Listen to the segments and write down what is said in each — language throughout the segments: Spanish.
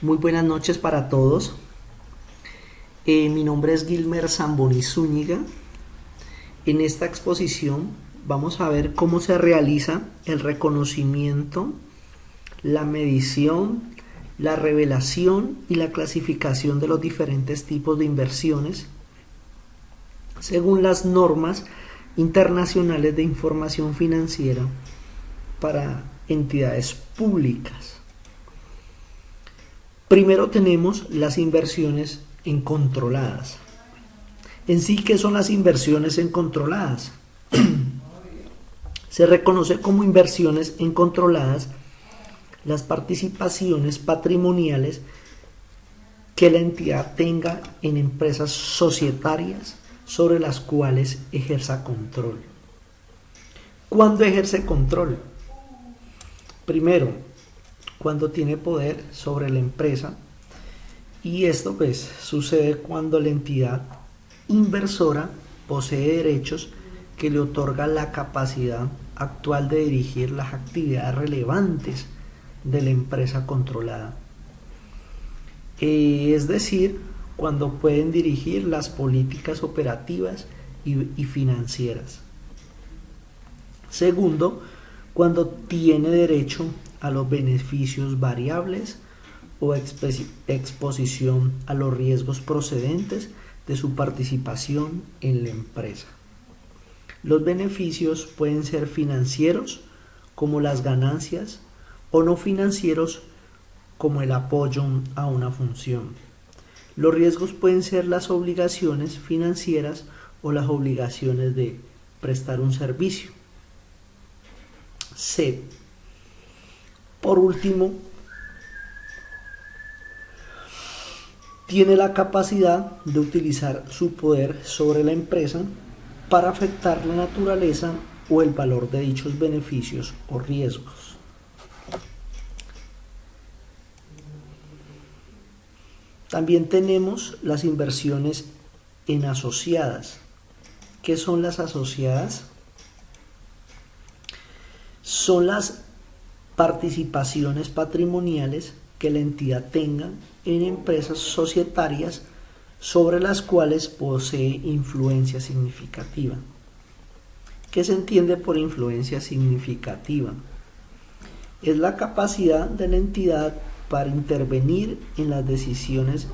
Muy buenas noches para todos. Mi nombre es Gilmer Zamboni Zúñiga. En esta exposición vamos a ver cómo se realiza el reconocimiento, la medición, la revelación y la clasificación de los diferentes tipos de inversiones según las normas internacionales de información financiera para entidades públicas. Primero tenemos las inversiones en controladas. En sí, ¿qué son las inversiones en controladas? Se reconoce como inversiones en controladas las participaciones patrimoniales que la entidad tenga en empresas societarias sobre las cuales ejerza control. ¿Cuándo ejerce control? Primero, cuando tiene poder sobre la empresa, y esto pues sucede cuando la entidad inversora posee derechos que le otorgan la capacidad actual de dirigir las actividades relevantes de la empresa controlada. Es decir, cuando pueden dirigir las políticas operativas y financieras. Segundo, cuando tiene derecho a los beneficios variables o exposición a los riesgos procedentes de su participación en la empresa. Los beneficios pueden ser financieros, como las ganancias, o no financieros, como el apoyo a una función. Los riesgos pueden ser las obligaciones financieras o las obligaciones de prestar un servicio. C. Por último, tiene la capacidad de utilizar su poder sobre la empresa para afectar la naturaleza o el valor de dichos beneficios o riesgos. También tenemos las inversiones en asociadas. ¿Qué son las asociadas? Son las participaciones patrimoniales que la entidad tenga en empresas societarias sobre las cuales posee influencia significativa. ¿Qué se entiende por influencia significativa? Es la capacidad de la entidad para intervenir en las decisiones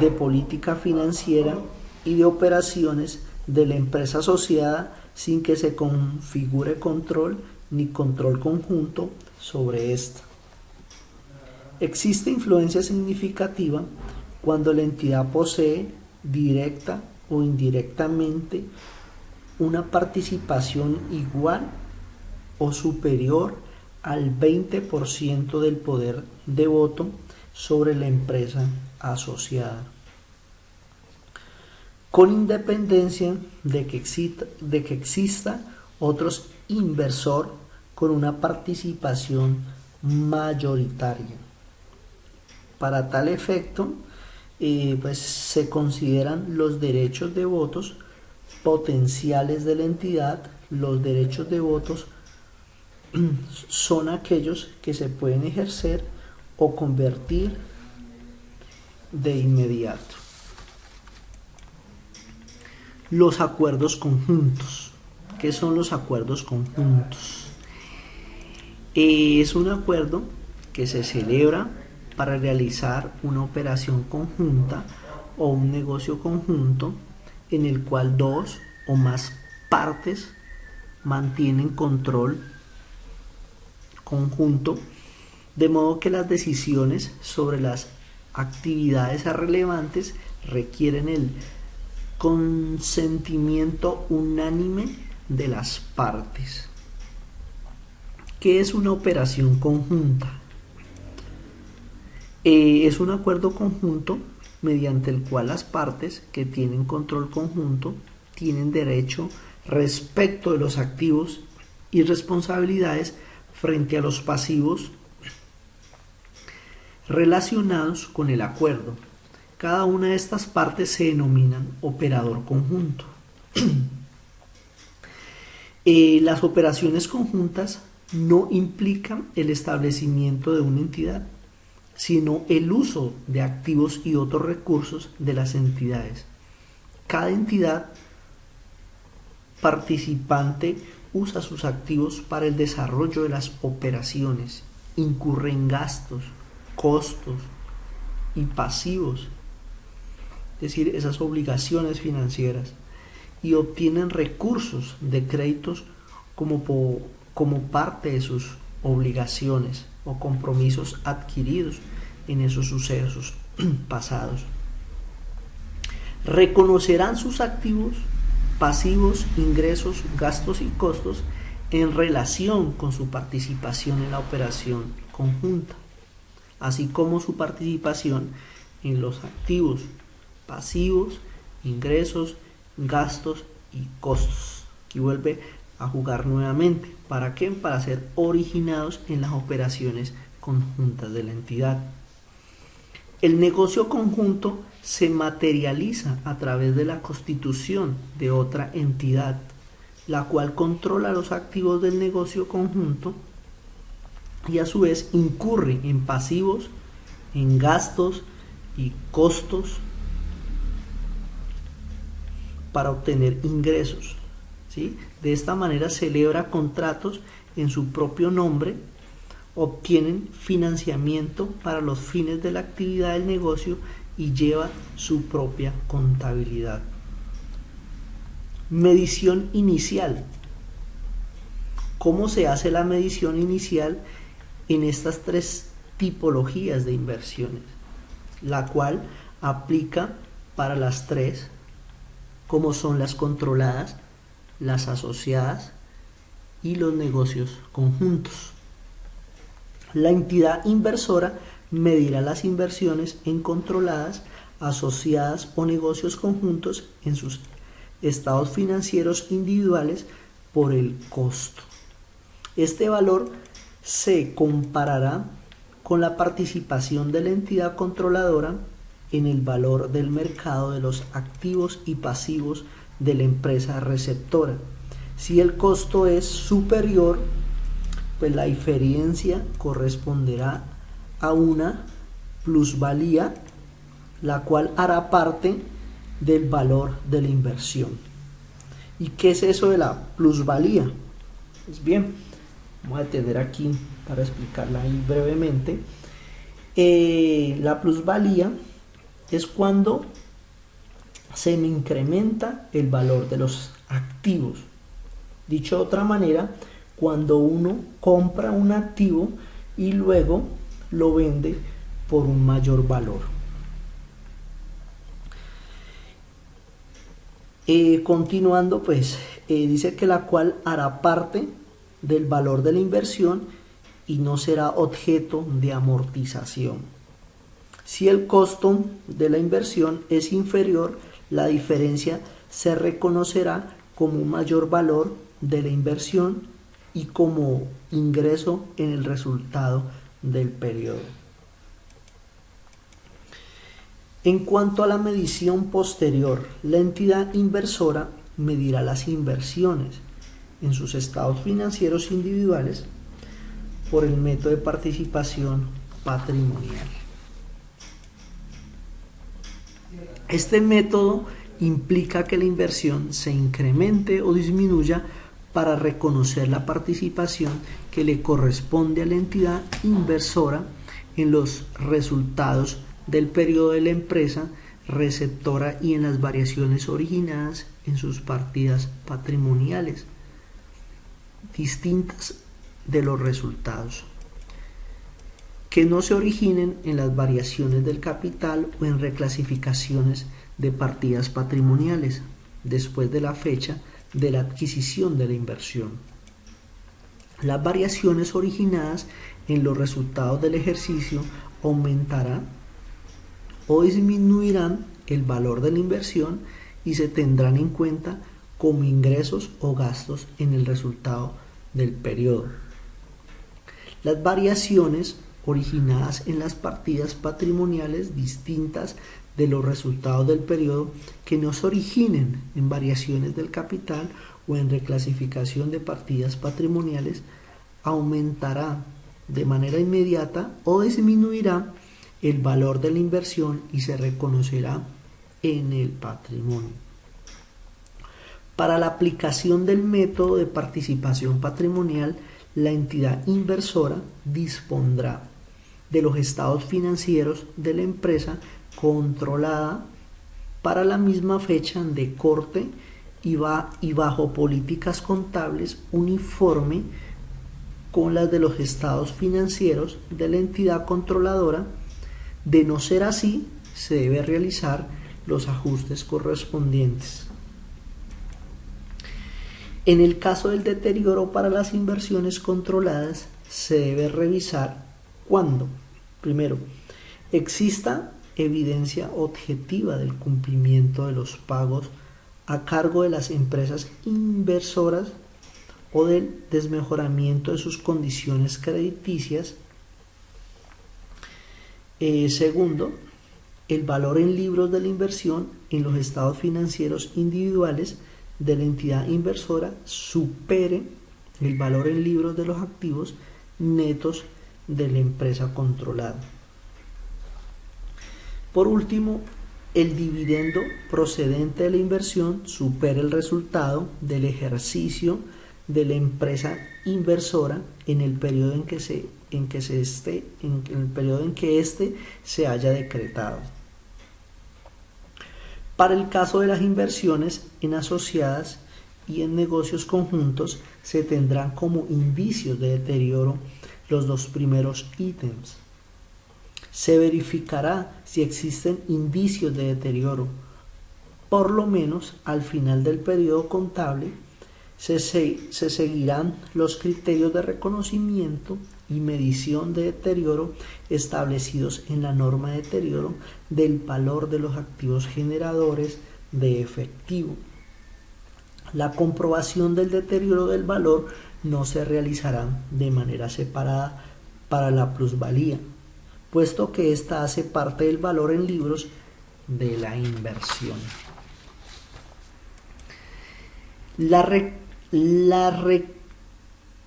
de política financiera y de operaciones de la empresa asociada sin que se configure control ni control conjunto sobre esta. Existe influencia significativa cuando la entidad posee directa o indirectamente una participación igual o superior al 20% del poder de voto sobre la empresa asociada, con independencia de que exista otro inversor con una participación mayoritaria. Para tal efecto, pues se consideran los derechos de votos potenciales de la entidad. Los derechos de votos son aquellos que se pueden ejercer o convertir de inmediato. Los acuerdos conjuntos. ¿Qué son los acuerdos conjuntos? Es un acuerdo que se celebra para realizar una operación conjunta o un negocio conjunto en el cual dos o más partes mantienen control conjunto, de modo que las decisiones sobre las actividades relevantes requieren el consentimiento unánime de las partes. ¿Qué es una operación conjunta? Es un acuerdo conjunto mediante el cual las partes que tienen control conjunto tienen derecho respecto de los activos y responsabilidades frente a los pasivos relacionados con el acuerdo. Cada una de estas partes se denominan operador conjunto. Las operaciones conjuntas no implican el establecimiento de una entidad. sino el uso de activos y otros recursos de las entidades. Cada entidad participante usa sus activos para el desarrollo de las operaciones, incurre en gastos, costos y pasivos, es decir, esas obligaciones financieras, y obtienen recursos de créditos como parte de sus obligaciones o compromisos adquiridos en esos sucesos pasados. Reconocerán sus activos, pasivos, ingresos, gastos y costos en relación con su participación en la operación conjunta, así como su participación en los activos, pasivos, ingresos, gastos y costos. Aquí vuelve a jugar nuevamente. ¿Para qué? Para ser originados en las operaciones conjuntas de la entidad. El negocio conjunto se materializa a través de la constitución de otra entidad, la cual controla los activos del negocio conjunto y a su vez incurre en pasivos, en gastos y costos para obtener ingresos, ¿sí? De esta manera celebra contratos en su propio nombre, obtienen financiamiento para los fines de la actividad del negocio y lleva su propia contabilidad. Medición inicial. ¿Cómo se hace la medición inicial en estas tres tipologías de inversiones? La cual aplica para las tres, como son las controladas, las asociadas y los negocios conjuntos. La entidad inversora medirá las inversiones en controladas, asociadas o negocios conjuntos en sus estados financieros individuales por el costo. Este valor se comparará con la participación de la entidad controladora en el valor del mercado de los activos y pasivos de la empresa receptora. Si el costo es superior, pues la diferencia corresponderá a una plusvalía, la cual hará parte del valor de la inversión. ¿Y qué es eso de la plusvalía? Pues bien, vamos a detener aquí para explicarla ahí brevemente. La plusvalía es cuando se me incrementa el valor de los activos. Dicho de otra manera, cuando uno compra un activo y luego lo vende por un mayor valor. Continuando, pues dice que la cual hará parte del valor de la inversión y no será objeto de amortización. Si el costo de la inversión es inferior, la diferencia se reconocerá como un mayor valor de la inversión y como ingreso en el resultado del periodo. En cuanto a la medición posterior, la entidad inversora medirá las inversiones en sus estados financieros individuales por el método de participación patrimonial. Este método implica que la inversión se incremente o disminuya para reconocer la participación que le corresponde a la entidad inversora en los resultados del periodo de la empresa receptora y en las variaciones originadas en sus partidas patrimoniales distintas de los resultados, que no se originen en las variaciones del capital o en reclasificaciones de partidas patrimoniales después de la fecha de la adquisición de la inversión. Las variaciones originadas en los resultados del ejercicio aumentarán o disminuirán el valor de la inversión y se tendrán en cuenta como ingresos o gastos en el resultado del periodo. Las variaciones originadas en las partidas patrimoniales distintas de los resultados del periodo que no se originen en variaciones del capital o en reclasificación de partidas patrimoniales aumentará de manera inmediata o disminuirá el valor de la inversión y se reconocerá en el patrimonio. Para la aplicación del método de participación patrimonial, la entidad inversora dispondrá de los estados financieros de la empresa controlada para la misma fecha de corte y bajo políticas contables uniforme con las de los estados financieros de la entidad controladora. De no ser así, se debe realizar los ajustes correspondientes. En el caso del deterioro para las inversiones controladas, se debe revisar cuando, primero, exista evidencia objetiva del cumplimiento de los pagos a cargo de las empresas inversoras o del desmejoramiento de sus condiciones crediticias. Segundo, el valor en libros de la inversión en los estados financieros individuales de la entidad inversora supere el valor en libros de los activos netos de la empresa controlada. Por último, el dividendo procedente de la inversión supere el resultado del ejercicio de la empresa inversora en el periodo en que éste se haya decretado. Para el caso de las inversiones en asociadas y en negocios conjuntos, se tendrán como indicios de deterioro los dos primeros ítems. Se verificará si existen indicios de deterioro, por lo menos al final del periodo contable. Se seguirán los criterios de reconocimiento y medición de deterioro establecidos en la norma de deterioro del valor de los activos generadores de efectivo. La comprobación del deterioro del valor no se realizará de manera separada para la plusvalía, puesto que ésta hace parte del valor en libros de la inversión. Las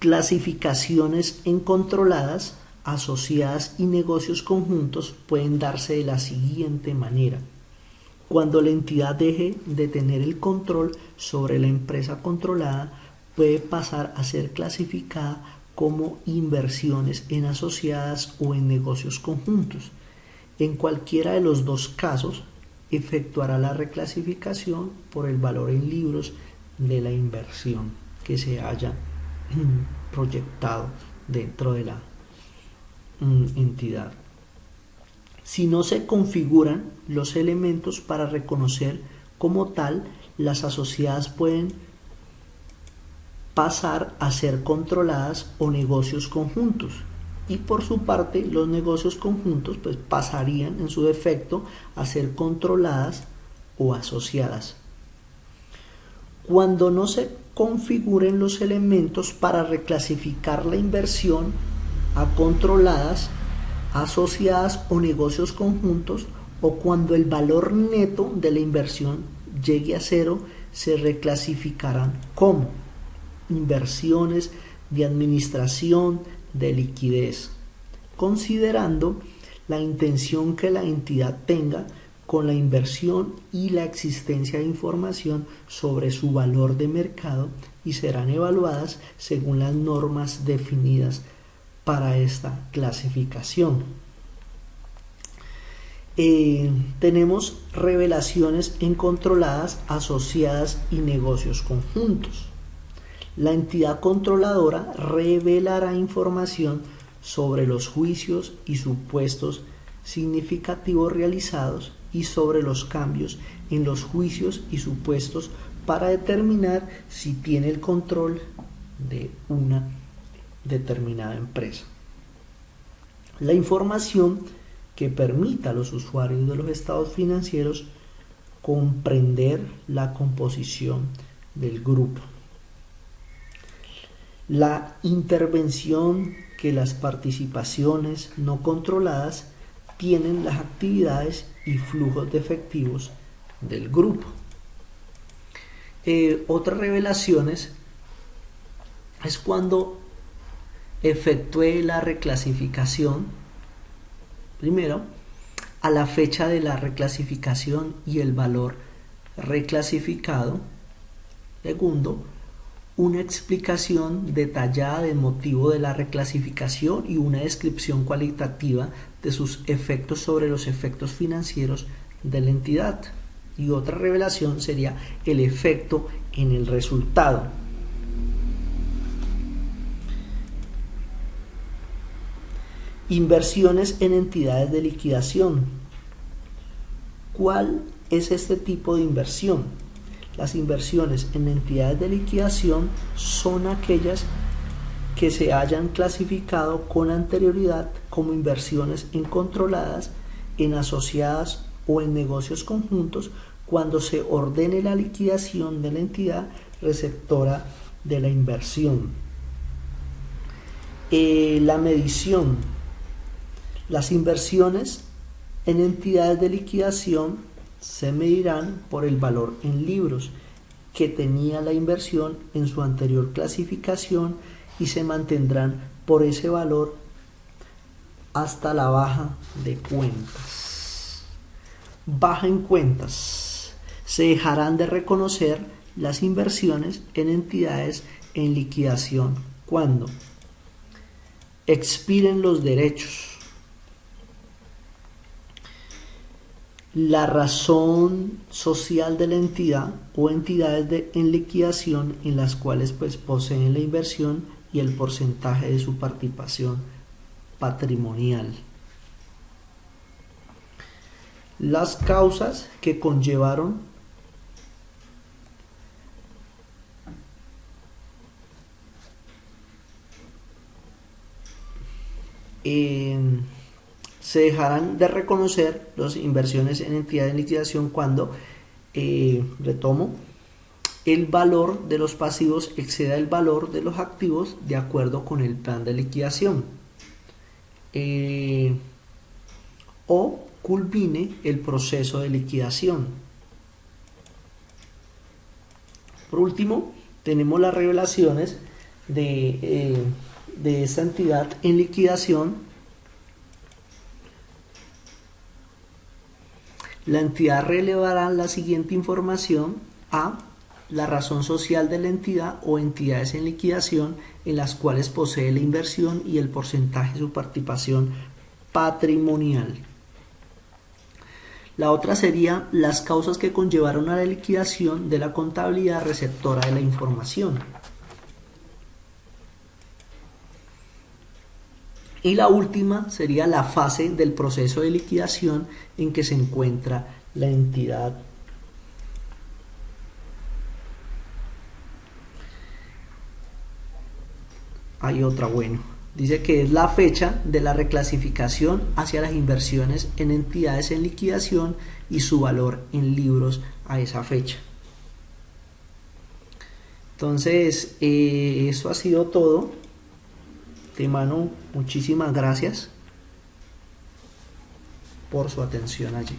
reclasificaciones en controladas, asociadas y negocios conjuntos pueden darse de la siguiente manera. Cuando la entidad deje de tener el control sobre la empresa controlada, puede pasar a ser clasificada como inversiones en asociadas o en negocios conjuntos. En cualquiera de los dos casos, efectuará la reclasificación por el valor en libros de la inversión que se haya proyectado dentro de la entidad. Si no se configuran los elementos para reconocer como tal, las asociadas pueden pasar a ser controladas o negocios conjuntos, y por su parte los negocios conjuntos pues pasarían en su defecto a ser controladas o asociadas. Cuando no se configuren los elementos para reclasificar la inversión a controladas, asociadas o negocios conjuntos, o cuando el valor neto de la inversión llegue a cero, se reclasificarán como inversiones de administración de liquidez, considerando la intención que la entidad tenga con la inversión y la existencia de información sobre su valor de mercado, y serán evaluadas según las normas definidas para esta clasificación. Tenemos revelaciones en controladas, asociadas y negocios conjuntos. La entidad controladora revelará información sobre los juicios y supuestos significativos realizados y sobre los cambios en los juicios y supuestos para determinar si tiene el control de una determinada empresa. La información que permita a los usuarios de los estados financieros comprender la composición del grupo. La intervención que las participaciones no controladas tienen las actividades y flujos de efectivos del grupo. Otras revelaciones es cuando efectúe la reclasificación, primero, a la fecha de la reclasificación y el valor reclasificado. Segundo, una explicación detallada del motivo de la reclasificación y una descripción cualitativa de sus efectos sobre los efectos financieros de la entidad. Y otra revelación sería el efecto en el resultado. Inversiones en entidades de liquidación. ¿Cuál es este tipo de inversión? Las inversiones en entidades de liquidación son aquellas que se hayan clasificado con anterioridad como inversiones en controladas, en asociadas o en negocios conjuntos cuando se ordene la liquidación de la entidad receptora de la inversión. La medición. Las inversiones en entidades de liquidación se medirán por el valor en libros que tenía la inversión en su anterior clasificación y se mantendrán por ese valor hasta la baja de cuentas. Baja en cuentas. Se dejarán de reconocer las inversiones en entidades en liquidación cuando expiren los derechos, la razón social de la entidad o entidades en liquidación en las cuales poseen la inversión y el porcentaje de su participación patrimonial. Las causas que conllevaron se dejarán de reconocer las inversiones en entidades de liquidación cuando, retomo, el valor de los pasivos exceda el valor de los activos de acuerdo con el plan de liquidación, o culmine el proceso de liquidación. Por último, tenemos las revelaciones de esta entidad en liquidación. La entidad relevará la siguiente información: a. La razón social de la entidad o entidades en liquidación en las cuales posee la inversión y el porcentaje de su participación patrimonial. La otra sería las causas que conllevaron a la liquidación de la contabilidad receptora de la información. Y la última sería la fase del proceso de liquidación en que se encuentra la entidad. Hay otra, bueno, dice que es la fecha de la reclasificación hacia las inversiones en entidades en liquidación y su valor en libros a esa fecha. Entonces, eso ha sido todo. De mano, muchísimas gracias por su atención allí.